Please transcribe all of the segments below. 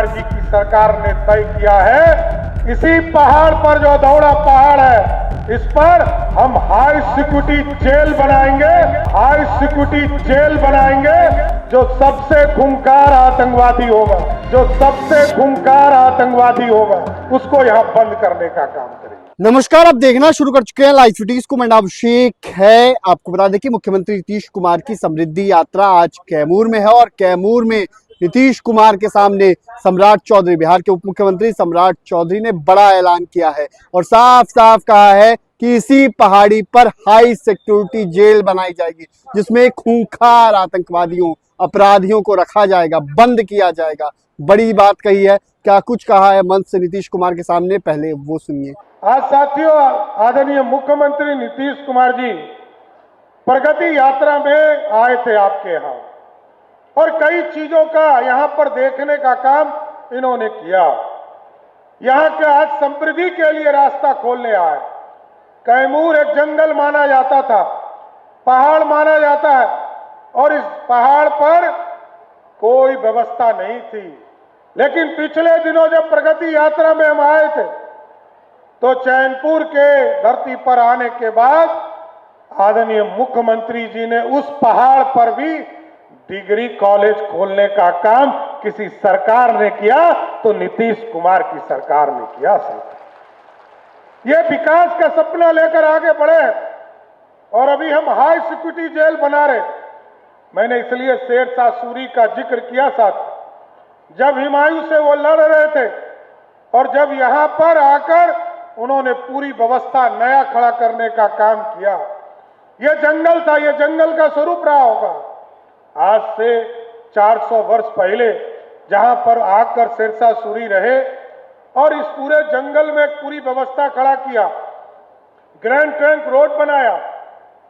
कुमार जी की सरकार ने तय किया है, इसी पहाड़ पर जो दौड़ा पहाड़ है, इस पर हम हाई सिक्योरिटी जेल बनाएंगे, हाई सिक्योरिटी जेल बनाएंगे। जो सबसे खूंखार आतंकवादी होगा, जो सबसे खूंखार आतंकवादी होगा, उसको यहां बंद करने का काम करेंगे। नमस्कार, आप देखना शुरू कर चुके हैं लाइव सिटीज को। मैं नाम अभिषेक है। आपको बता दें कि मुख्यमंत्री नीतीश कुमार की समृद्धि यात्रा आज कैमूर में है और कैमूर में नीतीश कुमार के सामने सम्राट चौधरी, बिहार के उप मुख्यमंत्री सम्राट चौधरी ने बड़ा ऐलान किया है और साफ साफ कहा है कि इसी पहाड़ी पर हाई सिक्योरिटी जेल बनाई जाएगी, जिसमें खूंखार आतंकवादियों, अपराधियों को रखा जाएगा, बंद किया जाएगा। बड़ी बात कही है। क्या कुछ कहा है मंच से नीतीश कुमार के सामने, पहले वो सुनिए। आज साथियों, आदरणीय मुख्यमंत्री नीतीश कुमार जी प्रगति यात्रा में आए थे आपके यहाँ, और कई चीजों का यहाँ पर देखने का काम इन्होंने किया। यहाँ के आज समृद्धि के लिए रास्ता खोलने आए। कैमूर एक जंगल माना जाता था, पहाड़ माना जाता है, और इस पहाड़ पर कोई व्यवस्था नहीं थी। लेकिन पिछले दिनों जब प्रगति यात्रा में हम आए थे, तो चैनपुर के धरती पर आने के बाद आदरणीय मुख्यमंत्री जी ने उस पहाड़ पर भी डिग्री कॉलेज खोलने का काम किसी सरकार ने किया तो नीतीश कुमार की सरकार ने किया। ये विकास का सपना लेकर आगे बढ़े, और अभी हम हाई सिक्योरिटी जेल बना रहे। मैंने इसलिए शेरशाह सूरी का जिक्र किया साथ, जब हुमायूं से वो लड़ रहे थे और जब यहां पर आकर उन्होंने पूरी व्यवस्था नया खड़ा करने का काम किया। ये जंगल था, ये जंगल का स्वरूप रहा होगा। आज से 400 वर्ष पहले जहां पर आकर शेरशाह सूरी रहे और इस पूरे जंगल में पूरी व्यवस्था खड़ा किया, ग्रैंड ट्रंक रोड बनाया,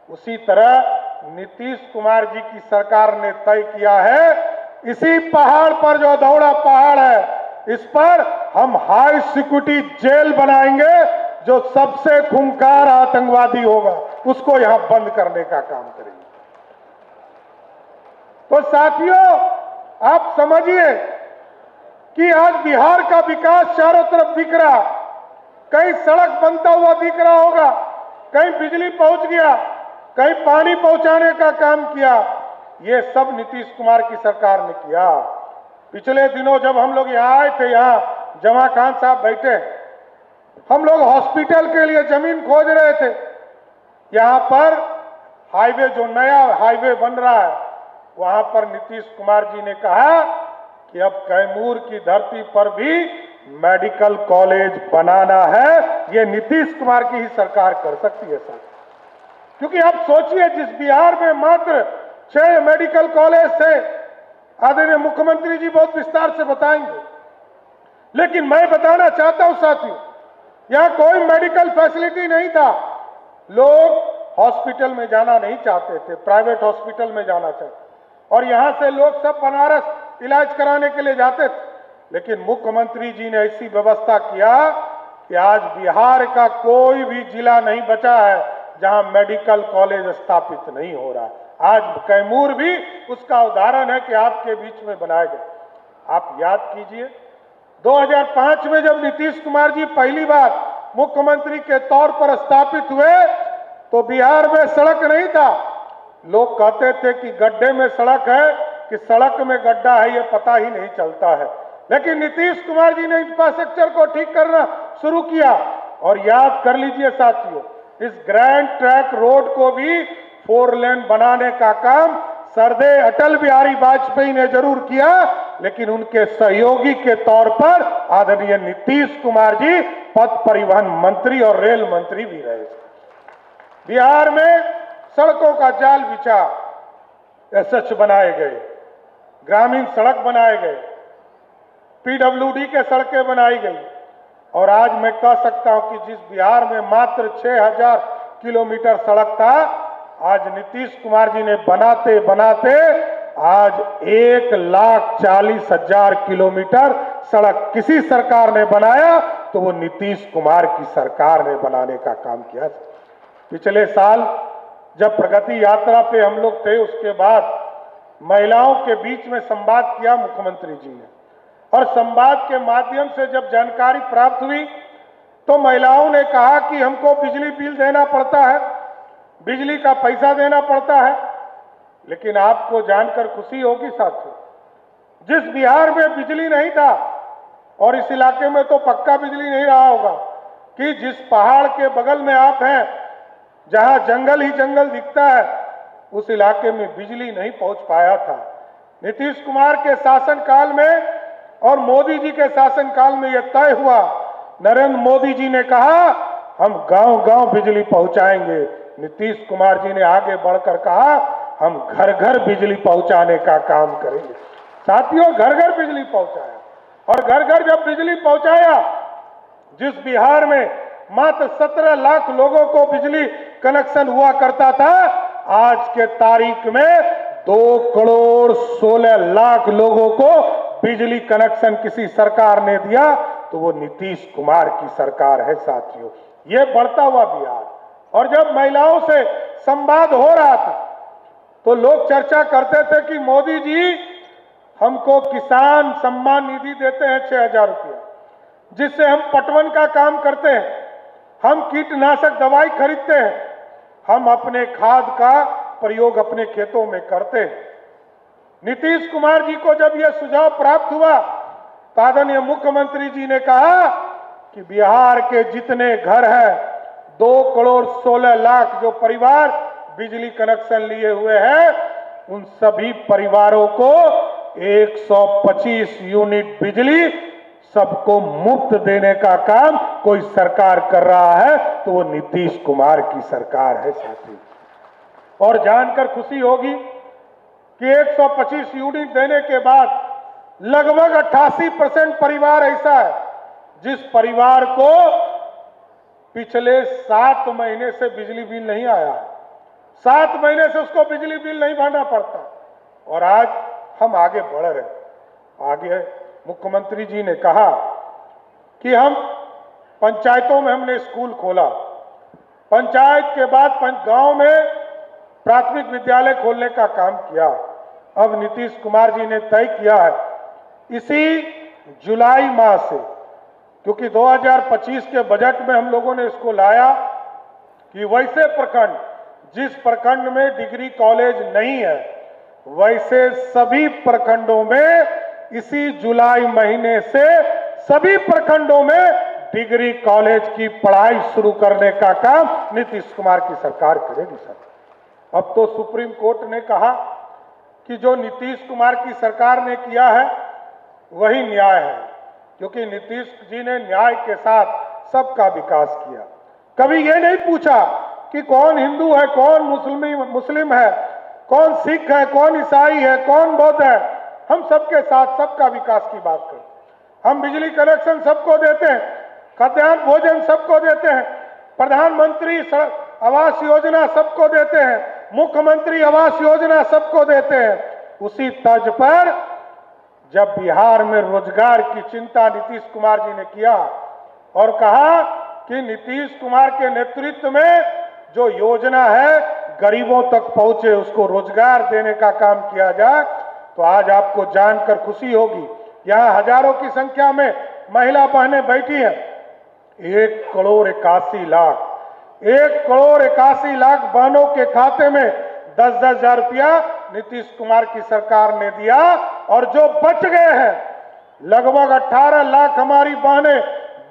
उसी तरह नीतीश कुमार जी की सरकार ने तय किया है, इसी पहाड़ पर जो दौड़ा पहाड़ है, इस पर हम हाई सिक्योरिटी जेल बनाएंगे। जो सबसे खूंखार आतंकवादी होगा, उसको यहां बंद करने का काम करेंगे। तो साथियों, आप समझिए कि आज बिहार का विकास चारों तरफ दिख रहा, कहीं सड़क बनता हुआ दिख रहा होगा, कहीं बिजली पहुंच गया, कहीं पानी पहुंचाने का काम किया। ये सब नीतीश कुमार की सरकार ने किया। पिछले दिनों जब हम लोग यहाँ आए थे, यहाँ जमा खान साहब बैठे, हम लोग हॉस्पिटल के लिए जमीन खोज रहे थे। यहाँ पर हाईवे, जो नया हाईवे बन रहा है, वहां पर नीतीश कुमार जी ने कहा कि अब कैमूर की धरती पर भी मेडिकल कॉलेज बनाना है। ये नीतीश कुमार की ही सरकार कर सकती है सर, क्योंकि आप सोचिए, जिस बिहार में मात्र 6 मेडिकल कॉलेज थे, आदरणीय मुख्यमंत्री जी बहुत विस्तार से बताएंगे, लेकिन मैं बताना चाहता हूं साथियों, यहां कोई मेडिकल फैसिलिटी नहीं था। लोग हॉस्पिटल में जाना नहीं चाहते थे, प्राइवेट हॉस्पिटल में जाना चाहते, और यहां से लोग सब बनारस इलाज कराने के लिए जाते थे। लेकिन मुख्यमंत्री जी ने ऐसी व्यवस्था किया कि आज बिहार का कोई भी जिला नहीं बचा है जहां मेडिकल कॉलेज स्थापित नहीं हो रहा। आज कैमूर भी उसका उदाहरण है कि आपके बीच में बनाया गया। आप याद कीजिए, 2005 में जब नीतीश कुमार जी पहली बार मुख्यमंत्री के तौर पर स्थापित हुए, तो बिहार में सड़क नहीं था। लोग कहते थे कि गड्ढे में सड़क है कि सड़क में गड्ढा है, ये पता ही नहीं चलता है। लेकिन नीतीश कुमार जी ने इंफ्रास्ट्रक्चर को ठीक करना शुरू किया, और याद कर लीजिए साथियों, इस ग्रैंड ट्रैक रोड को भी 4 लेन बनाने का काम सरदे अटल बिहारी वाजपेयी ने जरूर किया, लेकिन उनके सहयोगी के तौर पर आदरणीय नीतीश कुमार जी पथ परिवहन मंत्री और रेल मंत्री भी रहे। बिहार में सड़कों का जाल बिछा, एसएच बनाए गए, ग्रामीण सड़क बनाए गए, पीडब्ल्यूडी के सड़कें बनाई गई, और आज मैं कह सकता हूं कि जिस बिहार में मात्र 6000 किलोमीटर सड़क था, आज नीतीश कुमार जी ने बनाते बनाते आज 1,40,000 किलोमीटर सड़क किसी सरकार ने बनाया तो वो नीतीश कुमार की सरकार ने बनाने का काम किया। पिछले साल जब प्रगति यात्रा पे हम लोग थे, उसके बाद महिलाओं के बीच में संवाद किया मुख्यमंत्री जी ने। और संवाद के माध्यम से जब जानकारी प्राप्त हुई तो महिलाओं ने कहा कि हमको बिजली बिल देना पड़ता है, बिजली का पैसा देना पड़ता है। लेकिन आपको जानकर खुशी होगी साथियों, जिस बिहार में बिजली नहीं था, और इस इलाके में तो पक्का बिजली नहीं रहा होगा, कि जिस पहाड़ के बगल में आप हैं, जहां जंगल ही जंगल दिखता है, उस इलाके में बिजली नहीं पहुंच पाया था। नीतीश कुमार के शासनकाल में और मोदी जी के शासनकाल में यह तय हुआ। नरेंद्र मोदी जी ने कहा हम गांव-गांव बिजली पहुंचाएंगे। नीतीश कुमार जी ने आगे बढ़कर कहा हम घर घर बिजली पहुंचाने का काम करेंगे। साथियों, घर घर बिजली पहुंचाया, और घर घर जब बिजली पहुंचाया, जिस बिहार में मात्र 17 लाख लोगों को बिजली कनेक्शन हुआ करता था, आज के तारीख में 2,16,00,000 लोगों को बिजली कनेक्शन किसी सरकार ने दिया, तो वो नीतीश कुमार की सरकार है साथियों। ये बढ़ता हुआ बिहार। और जब महिलाओं से संवाद हो रहा था तो लोग चर्चा करते थे कि मोदी जी हमको किसान सम्मान निधि देते हैं 6,000 रुपया, जिससे हम पटवन का काम करते हैं, हम कीटनाशक दवाई खरीदते हैं, हम अपने खाद का प्रयोग अपने खेतों में करते हैं। नीतीश कुमार जी को जब यह सुझाव प्राप्त हुआ तो आदरणीय मुख्यमंत्री जी ने कहा कि बिहार के जितने घर हैं, 2,16,00,000 जो परिवार बिजली कनेक्शन लिए हुए हैं, उन सभी परिवारों को 125 यूनिट बिजली सबको मुफ्त देने का काम कोई सरकार कर रहा है, तो वो नीतीश कुमार की सरकार है साथी। और जानकर खुशी होगी कि 125 यूनिट देने के बाद लगभग 88% परिवार ऐसा है जिस परिवार को पिछले 7 महीने से बिजली बिल नहीं आया। 7 महीने से उसको बिजली बिल नहीं भरना पड़ता। और आज हम आगे बढ़ रहे हैं। आगे मुख्यमंत्री जी ने कहा कि हम पंचायतों में हमने स्कूल खोला, पंचायत के बाद गांव में प्राथमिक विद्यालय खोलने का काम किया। अब नीतीश कुमार जी ने तय किया है इसी जुलाई माह से, क्योंकि 2025 के बजट में हम लोगों ने इसको लाया कि वैसे प्रखंड जिस प्रखंड में डिग्री कॉलेज नहीं है, वैसे सभी प्रखंडों में इसी जुलाई महीने से सभी प्रखंडों में डिग्री कॉलेज की पढ़ाई शुरू करने का काम नीतीश कुमार की सरकार करेगी सर। अब तो सुप्रीम कोर्ट ने कहा कि जो नीतीश कुमार की सरकार ने किया है वही न्याय है, क्योंकि नीतीश जी ने न्याय के साथ सबका विकास किया। कभी ये नहीं पूछा कि कौन हिंदू है, कौन मुस्लिम है, कौन सिख है, कौन ईसाई है, कौन बौद्ध है। हम सबके साथ सबका विकास की बात करते। हम बिजली कनेक्शन सबको देते हैं, खाद्यान्न भोजन सबको देते हैं, प्रधानमंत्री आवास योजना सबको देते हैं, मुख्यमंत्री आवास योजना सबको देते हैं। उसी तर्ज पर जब बिहार में रोजगार की चिंता नीतीश कुमार जी ने किया और कहा कि नीतीश कुमार के नेतृत्व में जो योजना है गरीबों तक पहुंचे, उसको रोजगार देने का काम किया जाए, तो आज आपको जानकर खुशी होगी यहां हजारों की संख्या में महिला बहनें बैठी हैं। 1,81,00,000 1,81,00,000 बहनों के खाते में 10-10 हजार रुपया नीतीश कुमार की सरकार ने दिया। और जो बच गए हैं, लगभग 18 लाख हमारी बहनें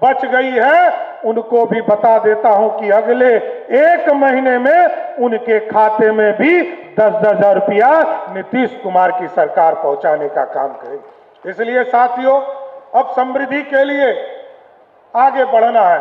बच गई है, उनको भी बता देता हूं कि अगले 1 महीने में उनके खाते में भी 10-10 हजार रुपया नीतीश कुमार की सरकार पहुंचाने का काम करेगी। इसलिए साथियों, अब समृद्धि के लिए आगे बढ़ना है।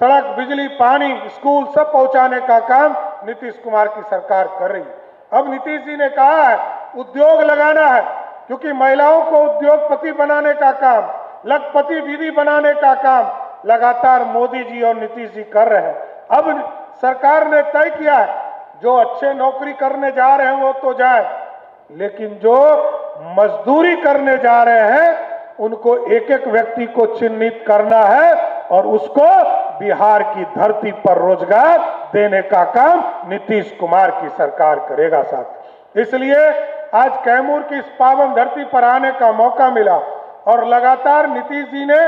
सड़क, बिजली, पानी, स्कूल सब पहुंचाने का काम नीतीश कुमार की सरकार कर रही है। अब नीतीश जी ने कहा है उद्योग लगाना है, क्योंकि महिलाओं को उद्योगपति बनाने का काम, लखपति दीदी बनाने का काम लगातार मोदी जी और नीतीश जी कर रहे हैं। अब सरकार ने तय किया है जो अच्छे नौकरी करने जा रहे हैं वो तो जाए, लेकिन जो मजदूरी करने जा रहे हैं उनको एक एक व्यक्ति को चिन्हित करना है और उसको बिहार की धरती पर रोजगार देने का काम नीतीश कुमार की सरकार करेगा साथ। इसलिए आज कैमूर की इस पावन धरती पर आने का मौका मिला और लगातार नीतीश जी ने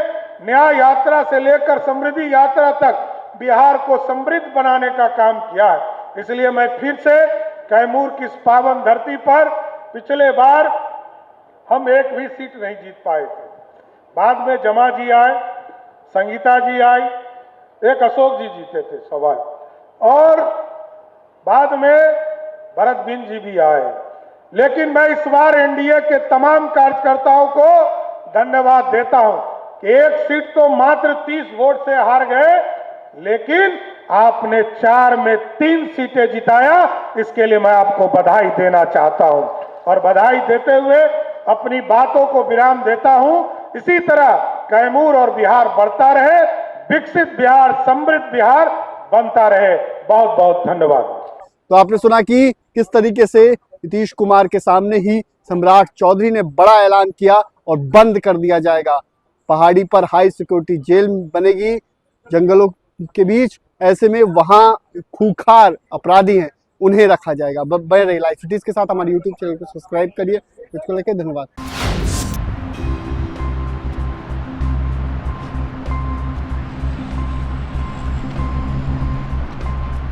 न्याय यात्रा से लेकर समृद्धि यात्रा तक बिहार को समृद्ध बनाने का काम किया है। इसलिए मैं फिर से कैमूर की इस पावन धरती पर, पिछले बार हम एक भी सीट नहीं जीत पाए थे, बाद में जमा जी आए, संगीता जी आई, एक अशोक जी जीते थे सवाल, और बाद में भरत बिन जी भी आए। लेकिन मैं इस बार एनडीए के तमाम कार्यकर्ताओं को धन्यवाद देता हूं कि एक सीट तो मात्र 30 वोट से हार गए, लेकिन आपने 4 में 3 सीटें जिताया। इसके लिए मैं आपको बधाई देना चाहता हूं और बधाई देते हुए अपनी बातों को विराम देता हूं। इसी तरह कैमूर और बिहार बढ़ता रहे, विकसित बिहार, समृद्ध बिहार बनता रहे। बहुत बहुत धन्यवाद। तो आपने सुना कि किस तरीके से नीतीश कुमार के सामने ही सम्राट चौधरी ने बड़ा ऐलान किया और बंद कर दिया जाएगा। पहाड़ी पर हाई सिक्योरिटी जेल बनेगी जंगलों के बीच, ऐसे में वहां खूंखार अपराधी हैं उन्हें रखा जाएगा। बने रहिए लाइव सिटीज के साथ, हमारे यूट्यूब चैनल को सब्सक्राइब करिए। धन्यवाद।